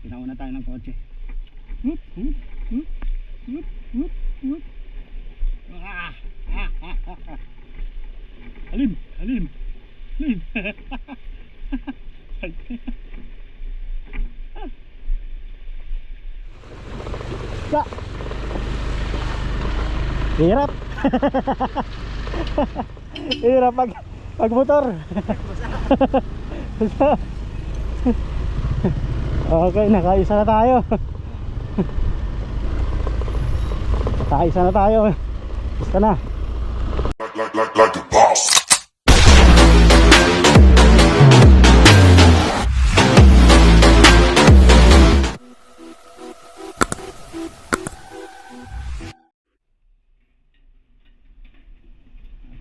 Pinauna tayo ng kotse. Whoop, whoop, whoop, whoop, whoop, whoop. Halim, halim, halim. Ya. Hirap. Hirap pag motor. Okay, nakaisa na tayo. Nakaisa na tayo. Basta na. Like the boss.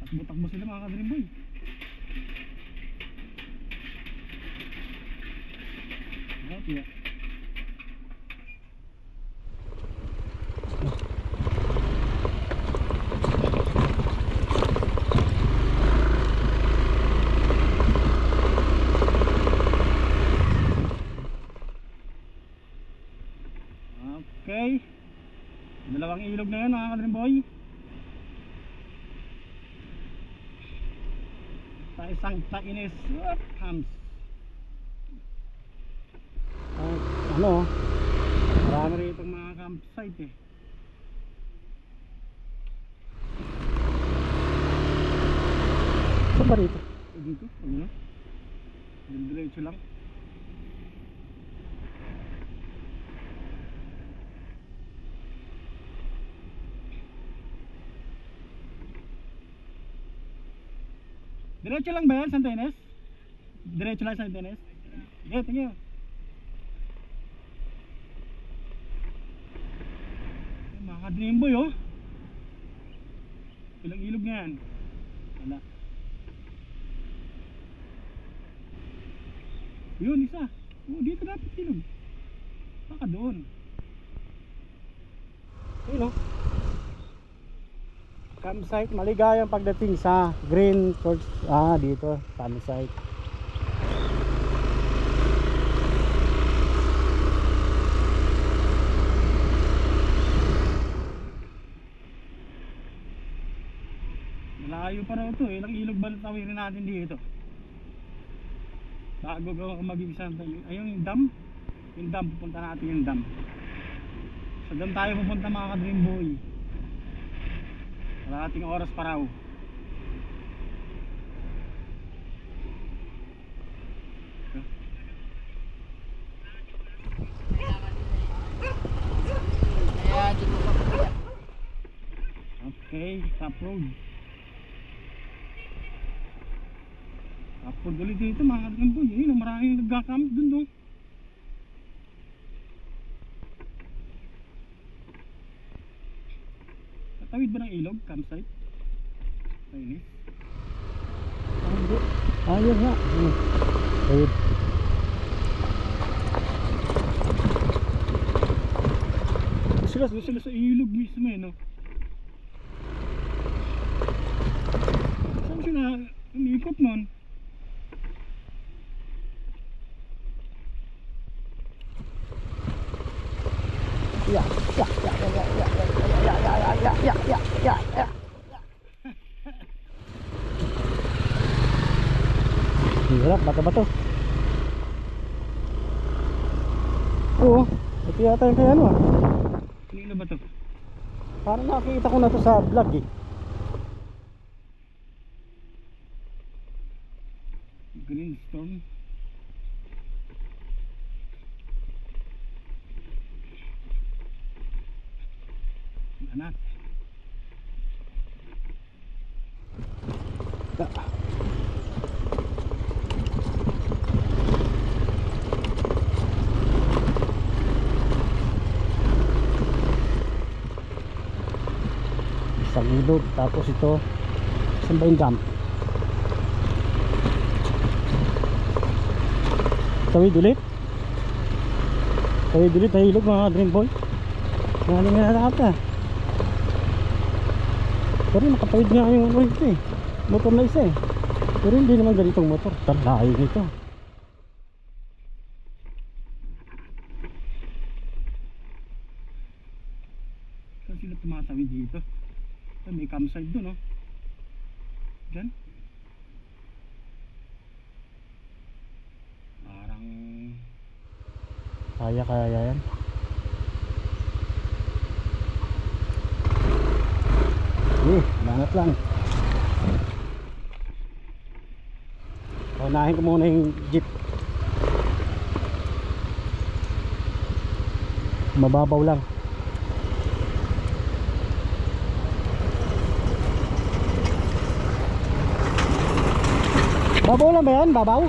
Takbo-takbo sila mga ka-Dream Boy. Okay. Okay. Dalawang ilog na yan mga ka-Dream Boy. Sa isang Tainis Hams. Ano, marami rito mga campsite eh. Saan ba rito? Dito, ano? Diretso lang. Diretso lang ba yan, Santa Ines? Diretso lang Santa Ines? Okay, thank you. Mga ka-Dream Boy oh. Ilang ilog na yan? Wala. Yun, isa. Oh, dito dapat ilog. Baka doon. Ayun oh. Campsite, maligayang pagdating sa Green Church. Dito, campsite. Malayo pa raw ito eh. Ilang ilog ba tawirin natin dito? Bago gawa mag-ibig Santa. Ayun yung dam. Yung dam, pupunta natin yung dam. Sa dam tayo pupunta mga ka-Dream Boy. Wala ating oras pa raw. Okay, top road. Top road ulit dito mga ka-Dream Boy. Ayun, maraming nagkakamp dun doon. Tawid ba ng ilog? Campsite? Tainis? Ayun nga. Tawid. Sila sa ilog mismo eh no? Saan sila umikot nun? Ya. Hirap, bato-bato. Oo, ito yata yung kaya ano ah. Kanino ba to? Parang nakikita ko na to sa vlog eh. Greenstone. Anak. Isang ilog, tapos ito saan ba yung dam? Tawid ulit na ilog mga Dream Boy. Galing nga natin pero nakatawid nga yung ano ito eh, motor na isa eh, pero hindi naman ganitong motor, talayo nito. pala sila tumatawid dito. May campsite dun, oh. Diyan. Parang kaya yan. Bangat lang. Unahin ko muna yung jeep. Mababaw lang. Babaw lang ba yan? Babaw?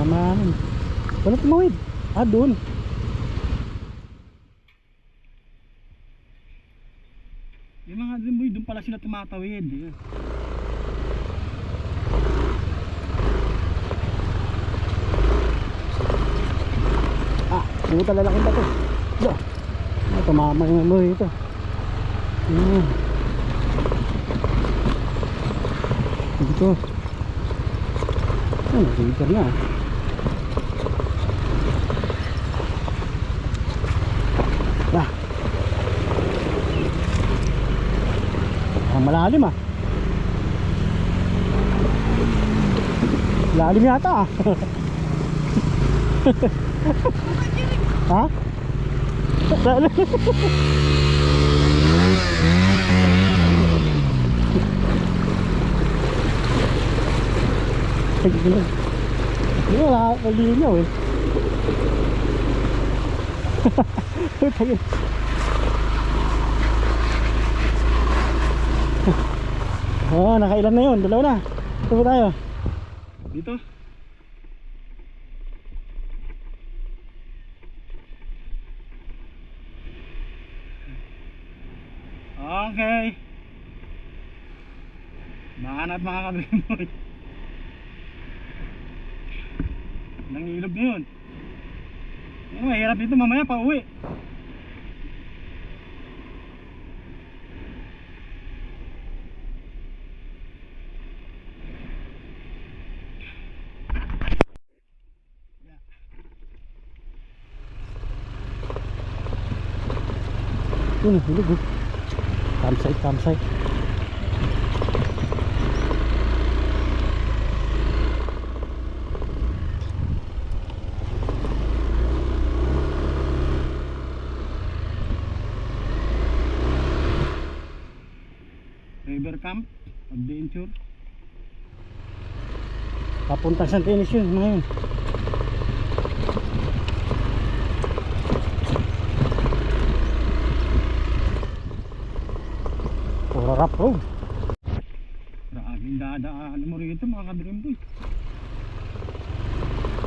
Man. Wala tumawid. Doon. Yung mga limboy, doon pala sila tumatawid. Puta lalaki ba ito? Tumama yung limboy ito. Dito. Nagigir na. Ang malalim lalim yata ha? Wala kalinaw eh. Nakailan na yun, dalawa na. Ito tayo dito. Okay, mahanap mga kagrimoy. Nangilog na yun. Mahirap dito mamaya pa uwi. Hilog. Campsite. River Camp Adventure. Papuntang Santa Ines yun ngayon. Puro rough road. Maraming dadaan mo rito mga ka-dream boy.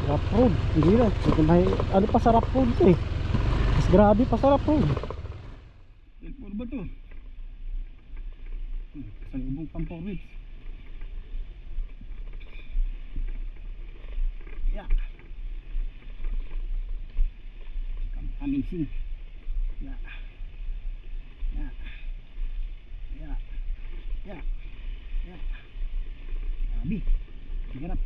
Rough road. Hindi na. May ano pa sa rough road eh. Mas grabe pa sa rough road. Puro ba to? Sa lubong Pampawid. Yeah. Amazing. Yeah. Abi. Hirap.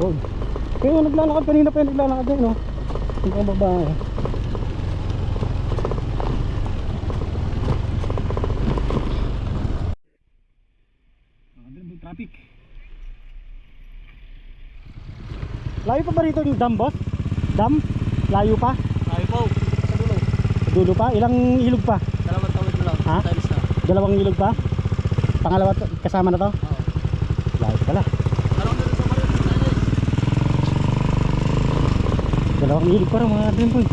Road. Kaya naglalakad kanina pa yung naglalakad din, no? Yung mga babae. Nakadalabog traffic. Layo pa ba rito yung dam, boss? Dam? Layo pa? Layo po. Sa dulo. Sa dulo pa? Ilang ilog pa? Dalawang tawid mo lang. Ha? Times na. Dalawang ilog pa? Pangalawa kasama na to? Oo. Layo pala. Dalawang ilog pa rin mga dream boy.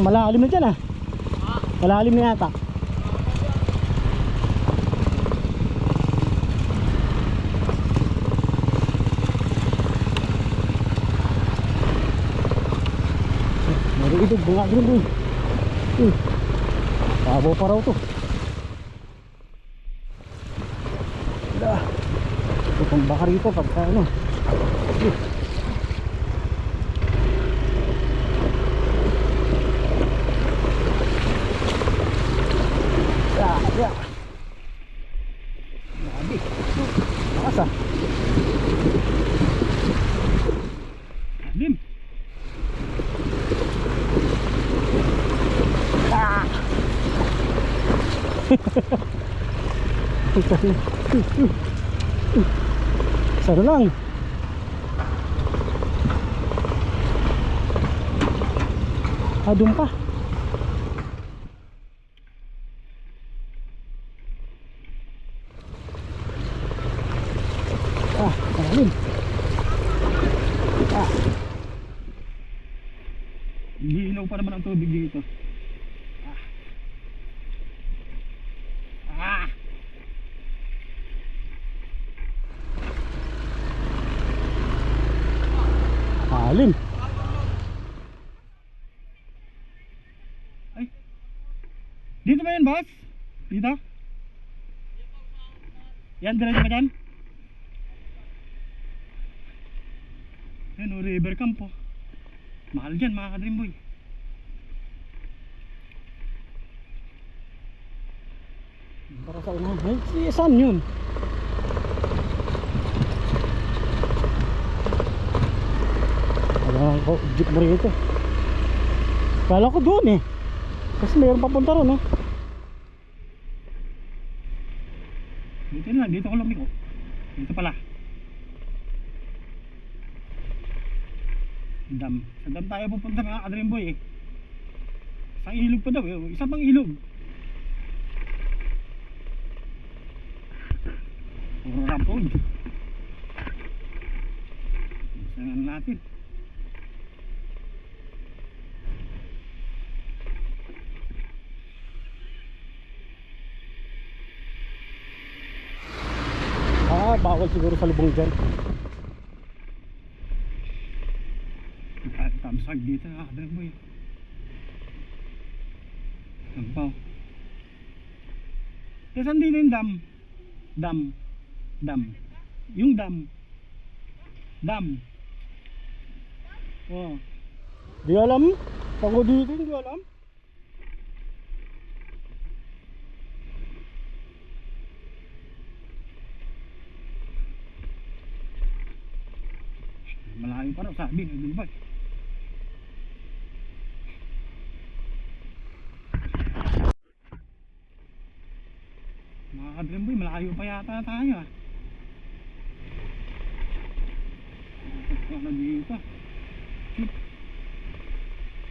Malalim na dyan Malalim na yata. Idog mga dream boy. Tabo pa raw to. Ito pang baka rito pagka ano. Sana lang. Doon pa. Ayun. Ginaw pa naman ang tubig dito. Alim. Ay. Dito ba yan, boss? Dito? Yan, diretso ba dyan? Yan o, river camp po. Mahal dyan mga ka-Dreamboy. Para sa unahan. Ay, saan yun? Alam ko, jeep mo rito. Kala ko doon eh. Kasi mayroon papunta ron, no? Dito na, dito ko lumiko. Dito pala. Dam. Sa dam tayo pupunta mga ka-Dreamboy eh. Isang ilog pa daw eh. Isa pang ilog. Puro rampod. Isangan natin. Bawal siguro sa lubong dyan. Tamsag dito mga ka-Dreamboy. Sampaw. Saan dito yung dam? Dam. Yung dam. Oh. Di alam. Pag dito, hindi alam. Malayo pa raw sabi ng Dreamboy. Mga ka-Dreamboy, malayo pa yata tayo ah. Ano dito?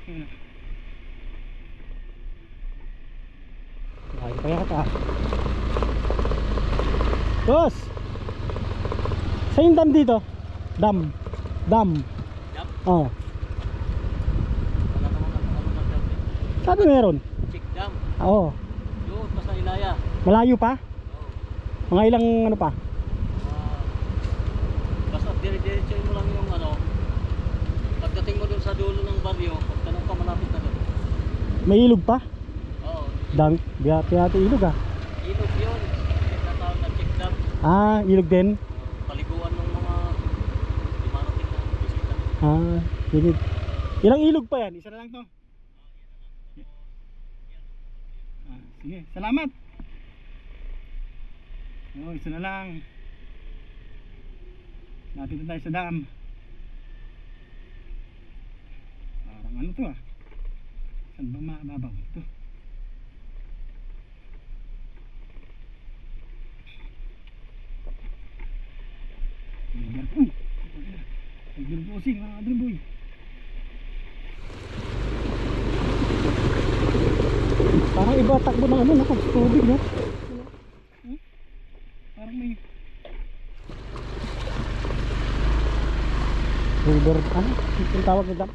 Ayun. Ay, kaya ka. Boss! Saan yung dam dito? Dam. Oh. Wala namang ano na dam eh. Sabi meron? Check dam. Oo. Doon pa sa Ilaya. Malayo pa? Oo. Mga ilang ano pa? Basta dire-diretso mo lang yung ano. Pagdating mo doon sa dulo ng baryo, pagtanong ka malapit na doon. May ilog pa? Oo. Dam. Biyati ilog ah. Ilog yun. Tinatawag na check dam. Ilog din? Paliguan ng mga dumarating na bisita. Ilog. Ilang ilog pa yan? Isa na lang to. Sige, salamat. Isa na lang. Natin tayo sa dam. Parang ano to ah. Saan ba mababaw ito? River crossing mga ka-Dreamboy. Parang iba takbo ng ano, tubig no? Parang may River, ano? Yung tawag ng dam?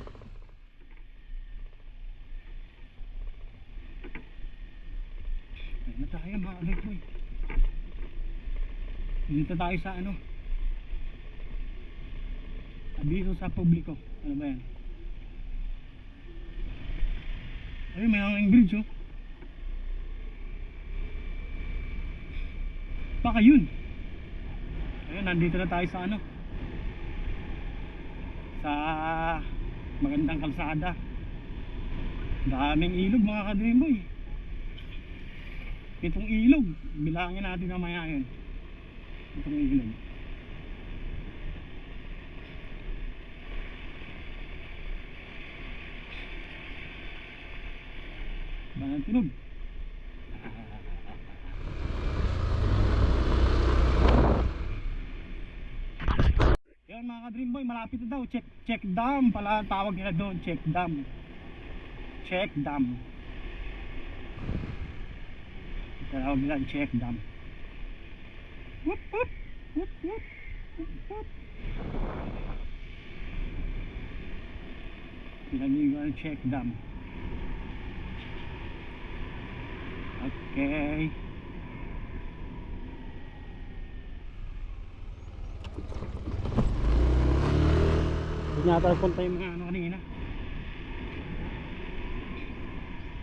ayun na tayo mga ka-Dreamboy. Dito tayo sa ano, abiso sa publiko. Ano ba yan? Ayun, may hanging bridge oh. Baka yun. Ayun, nandito na tayo sa ano, sa magandang kalsada. Daming ilog mga ka-Dreamboy. 7 ilog. Bilangin natin mamaya yun. 7 ilog. Banang tunog. Ayun mga ka-Dream Boy, malapit na daw. Check dam pala tawag nila doon. Check dam. Check dam. Tawag nila check dam. Whoop whoop. Whoop whoop. Whoop whoop. Pinag-iwan check dam. Okay. Hindi nga punta yung mga ano kanina.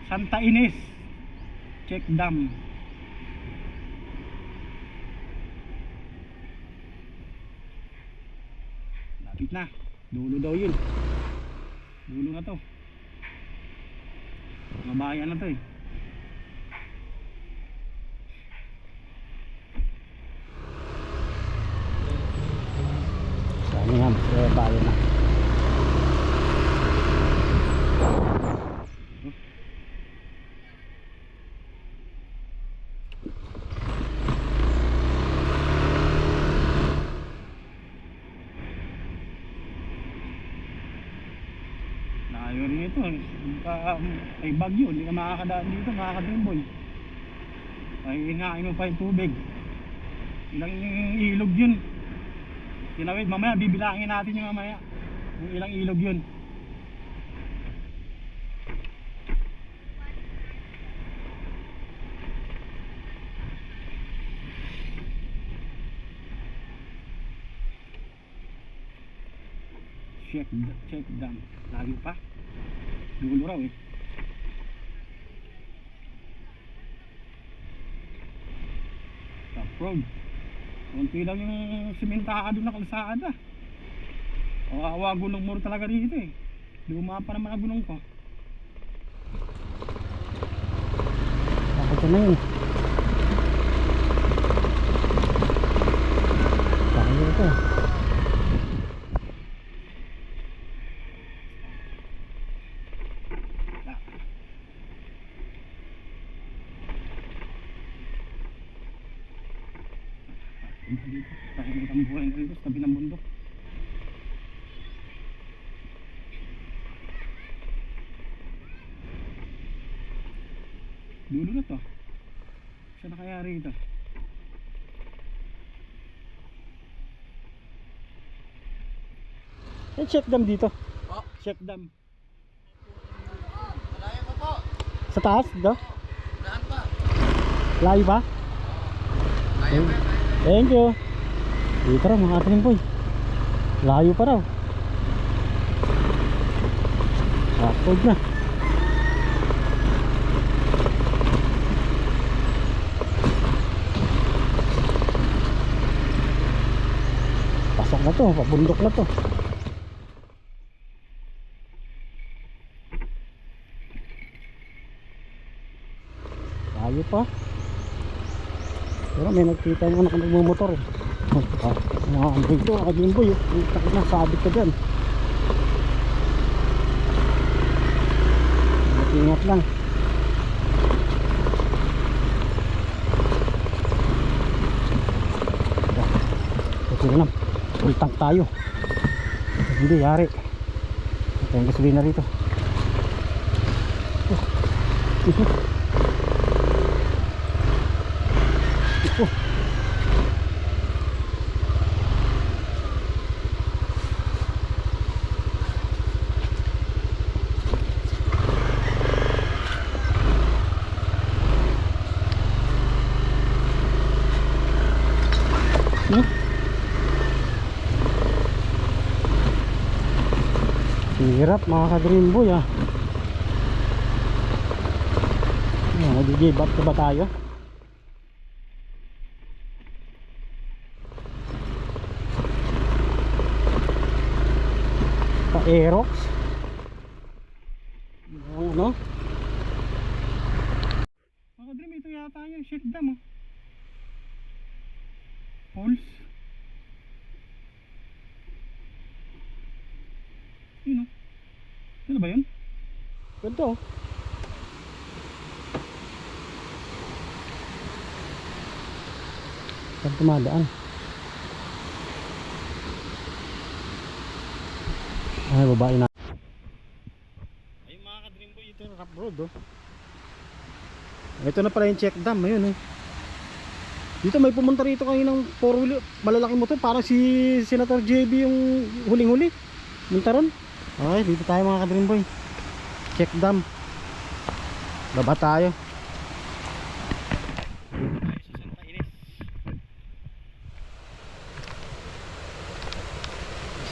Santa Ines check dam. Lapit na. Dulo daw yun. Dulo na to. Mga bayan na to eh. Saan nga, bayan na. Layo rin ito. Ay bagyo, hindi ka makakadaan dito, makaka-Dream Boy. Ay hinain mo pa yung tubig. Ilang ilog yun. Tinawid, mamaya bibilangin natin yung mamaya kung ilang ilog yun. Check dam. Layo pa. Dulo raw eh. Top road. Kunti lang yung simentaka doon na kalsada. Kawawa gulong mo talaga dito eh. Luma pa naman ang gulong ko. Bakit ka na yun? Tayo ito. Dito, tahimik ang buhay dito sa tabi ng bundok. Dulo na to. Saan na kaya rito? Check dam dito. Oh. Check dam. Malayo pa po. Sa taas dito? Saan pa? Layo ba? Layo pa. Thank you. Dito raw mga Dream Boy. Layo pa raw. Huwag na. Pasok na to, pabundok na to. Layo pa. Pero may nagkita yung anak na nagmumotor eh. Mga Android to, Dream Boy. Takot na, sabit ka dyan. Ingat lang. Okay na lang. Full tank tayo. Hindi, yari. Ito yung gasolina rito. Hirap mga ka-Dream Boy ah. Nag-give up na ba tayo? Pa-Aerox ano? Mga ka-Dream, ito yata yung shit dam oh. Pulse. Yun oh. Ano ba yun? Ganito oh. Saan tumadaan? Ay, babae na. Ayun mga ka-dream boy, ito yung rough road oh. Ito na pala yung check dam, ayun oh. Dito may pumunta rito kaninang 4-wheel, malalaking motor, parang si Senator JB yung huling-huli. Munta ron. Okay, dito tayo mga ka-dream boy. Check dam. Baba tayo.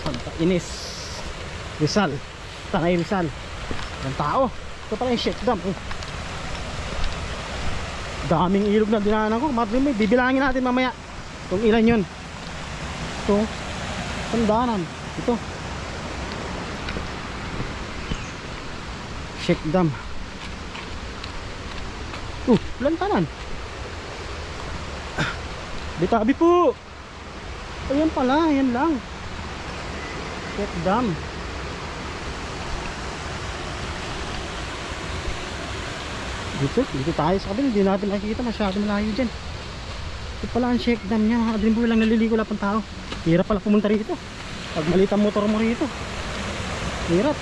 Santa Ines, Rizal, Tanay Rizal. Ang tao. Ito pala yung check dam oh. Daming ilog na dinaanan ko. Madre, bibilangin natin mamaya kung ilan yun. Ito tandaanan. Ito check dam. Lantanan. Bitabi po. Ayan pala, ayan lang. Check dam. Dito tayo sa kabila, hindi natin makikita, masyado malayo dyan. Ito pala ang check dam niya, mga dream boy, lang naliligo lang pang tao. Hirap pala pumunta rito pag malit ang motor mo rito. Hirap.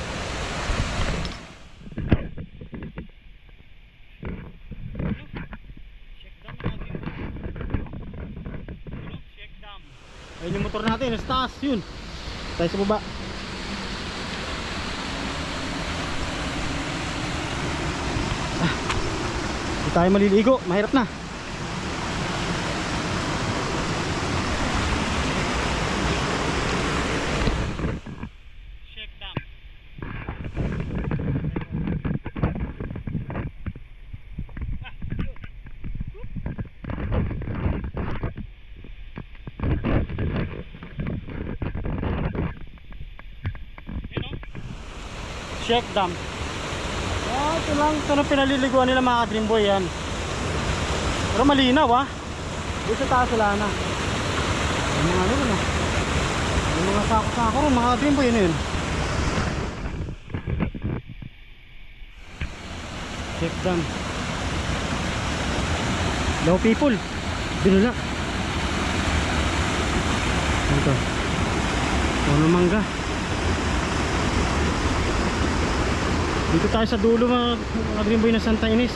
Check dam mga dream boy. Check dam. Ayun yung motor natin, nasa taas, yun. Tayo sa baba. Tayo maliligo, mahirap na. Check dam. Check dam. Ito lang, ito na pinaliliguan nila mga dream boy yan. Pero malinaw ah. Dito sa taas wala na. Yung mga ano na. Yung mga sako-sako rin mga dream boy yun. Check dam. Low people. Binula. Ito. Puno mangga. Dito tayo sa dulo mga dream boy na Santa Ines.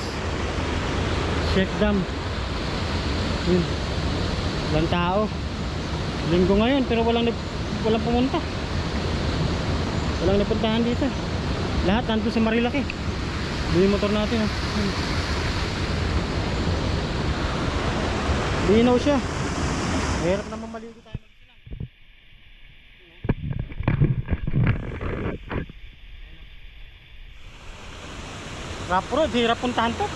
Check dam. Yun. Walang tao. Linggo ngayon pero walang pumunta. Walang napuntahan dito. Lahat nandun sa Marilaki. Doon yung motor natin ah. Linaw siya. Mahirap naman maligo tayo mag-isa lang. Rough road, hirap puntahan to.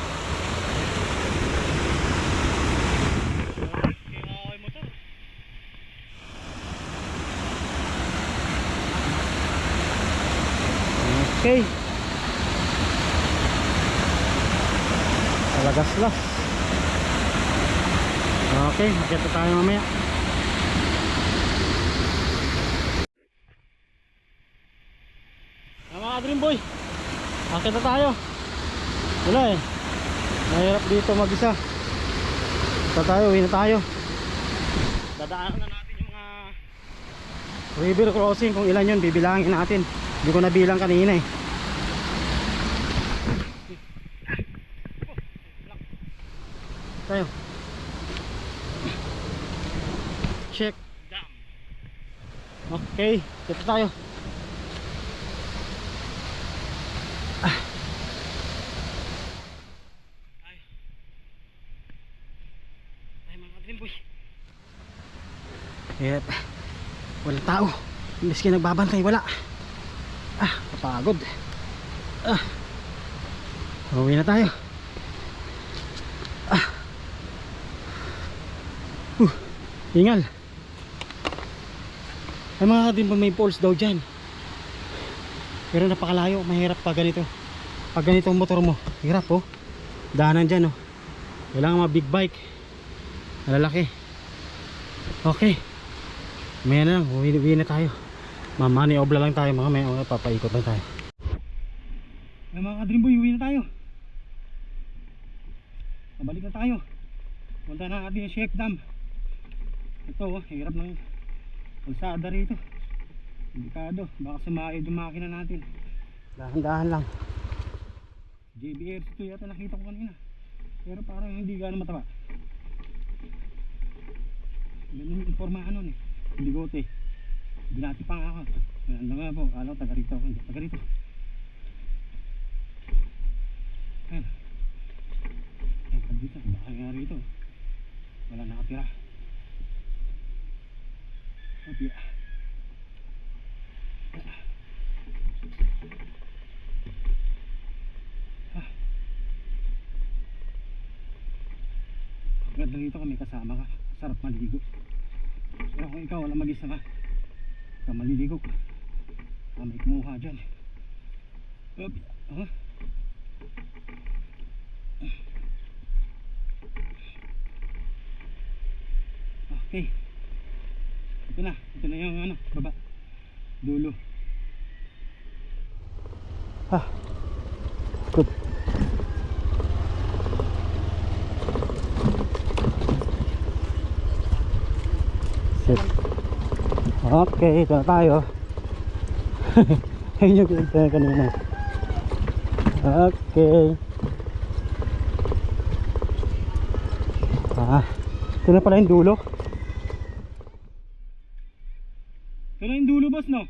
Okay. Talagaslas. Okay, makita tayo mamaya. Mga dream boy, makita tayo. Wala eh, mahirap dito mag-isa. Ito tayo, uwi na tayo. Dadaanan na natin yung mga river crossing. Kung ilan yun, bibilangin natin. Hindi ko nabilang kanina eh. Tayo. Check dam. Okay, dito tayo. Yep. Walang tao. Miski nagbabantay, wala. Kapagod. Uwi na tayo. Ingal. Ay mga kadimbo, may poles daw dyan. Pero napakalayo, mahirap pag ganito. Pag ganito ang motor mo, hirap oh. Daanan dyan oh. Kailangan mga big bike. Malalaki. Okay. Maya na lang, uwi na tayo. Mamani obla lang tayo, mga papaikot lang tayo. Mga ka-dream boy, uwi na tayo. Pabalik na tayo. Punta na natin yung check dam. Ito, hirap ng kalsada rito. Delikado, baka sumaid yung makina natin. Dahan-dahan lang. JBR ito yata nakita ko kanina. Pero parang hindi gano'ng mataba. Ganun yung pormahan nun eh. Bigote. Binati pa nga ako. Ano nga po, kala ko taga rito ako. Hindi, taga rito. Ayan. Ayan, dito. Baka nga rito. Wala nakatira. Okay. Ganda dito kami kasama ka. Sarap maligo. Pero kung ikaw wala mag-isa ka, ikaw maliligo ka. May kumuha dyan. Okay. Ito na yung ano, baba. Dulo. Good. Set. Okay, ito na tayo. Ayun yung kinagtaya kanina. Okay. Ito na pala yung dulo. Ito na yung dulo, boss, no?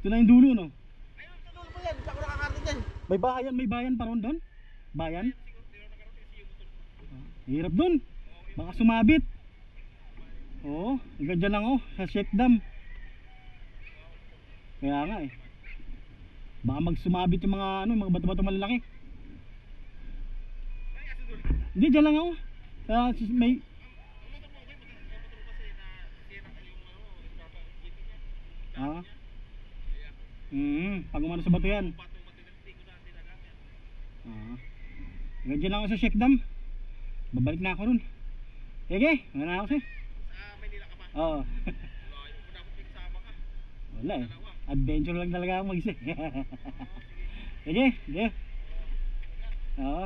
Ito na yung dulo, no? Ayun, sa dulo po yan. Saan ko nakakarating yan? May bayan pa ron doon? Bayan? Hirap doon. Baka sumabit. Oo, hanggang dyan lang, oh, sa check dam. Kaya nga eh. Baka magsumabit yung mga ano, mga bato-bato malalaki. Hindi, dyan lang ako. May pag umano sa bato yan. Hanggang dyan lang ako sa check dam. Babalik na ako nun. Sige, wala na ako siya. Maynila ka pa? Oo. Wala eh. Adventure lang talaga ako mag-isa. Sige, sige. Oo.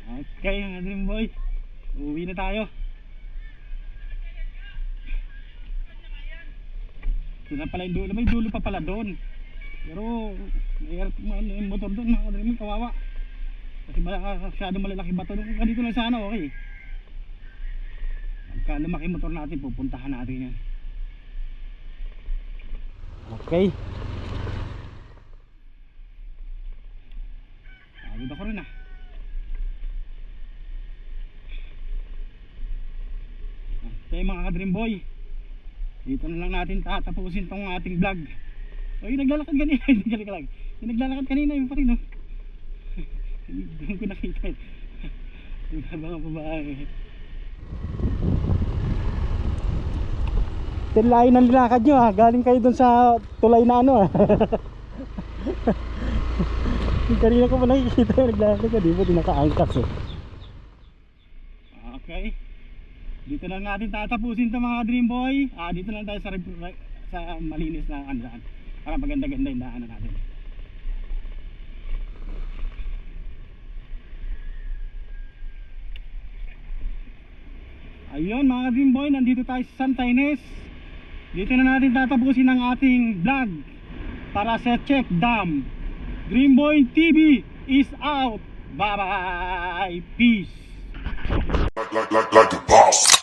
Okay, mga dream boy. Uwi na tayo. Ito na pala yung dulo. May dulo pa pala doon. Pero, yung motor doon, mga dream, kawawa. Kasi masyadong malalaki bato doon. Ganito lang sana, okay. Pagka lumaki motor natin, pupuntahan natin yan. Okay. Pagod ako rin ah. Okay mga ka-dream boy, dito na lang natin tatapusin tong ating vlog. O yung naglalakad kanina, hindi ka lang. Yung naglalakad kanina, yung pa rin no. Doon ko nakita. Yung mga babae. Tilay ng nilakad nyo ha. Galing kayo dun sa tulay na ano ha. Yung kanina ko pa nakikita yung naglalakad ka. Di ba di naka-angkas eh. Okay. Dito lang natin tatapusin ito mga dream boy. Dito lang tayo sa malinis na andaan. Para maganda-ganda yung daanan natin. Ayun mga dream boy, nandito tayo sa Santa Ines. Dito na natin tatapusin ang ating vlog para sa check dam. Dream Boy TV is out. Bye bye. Peace. Like the boss.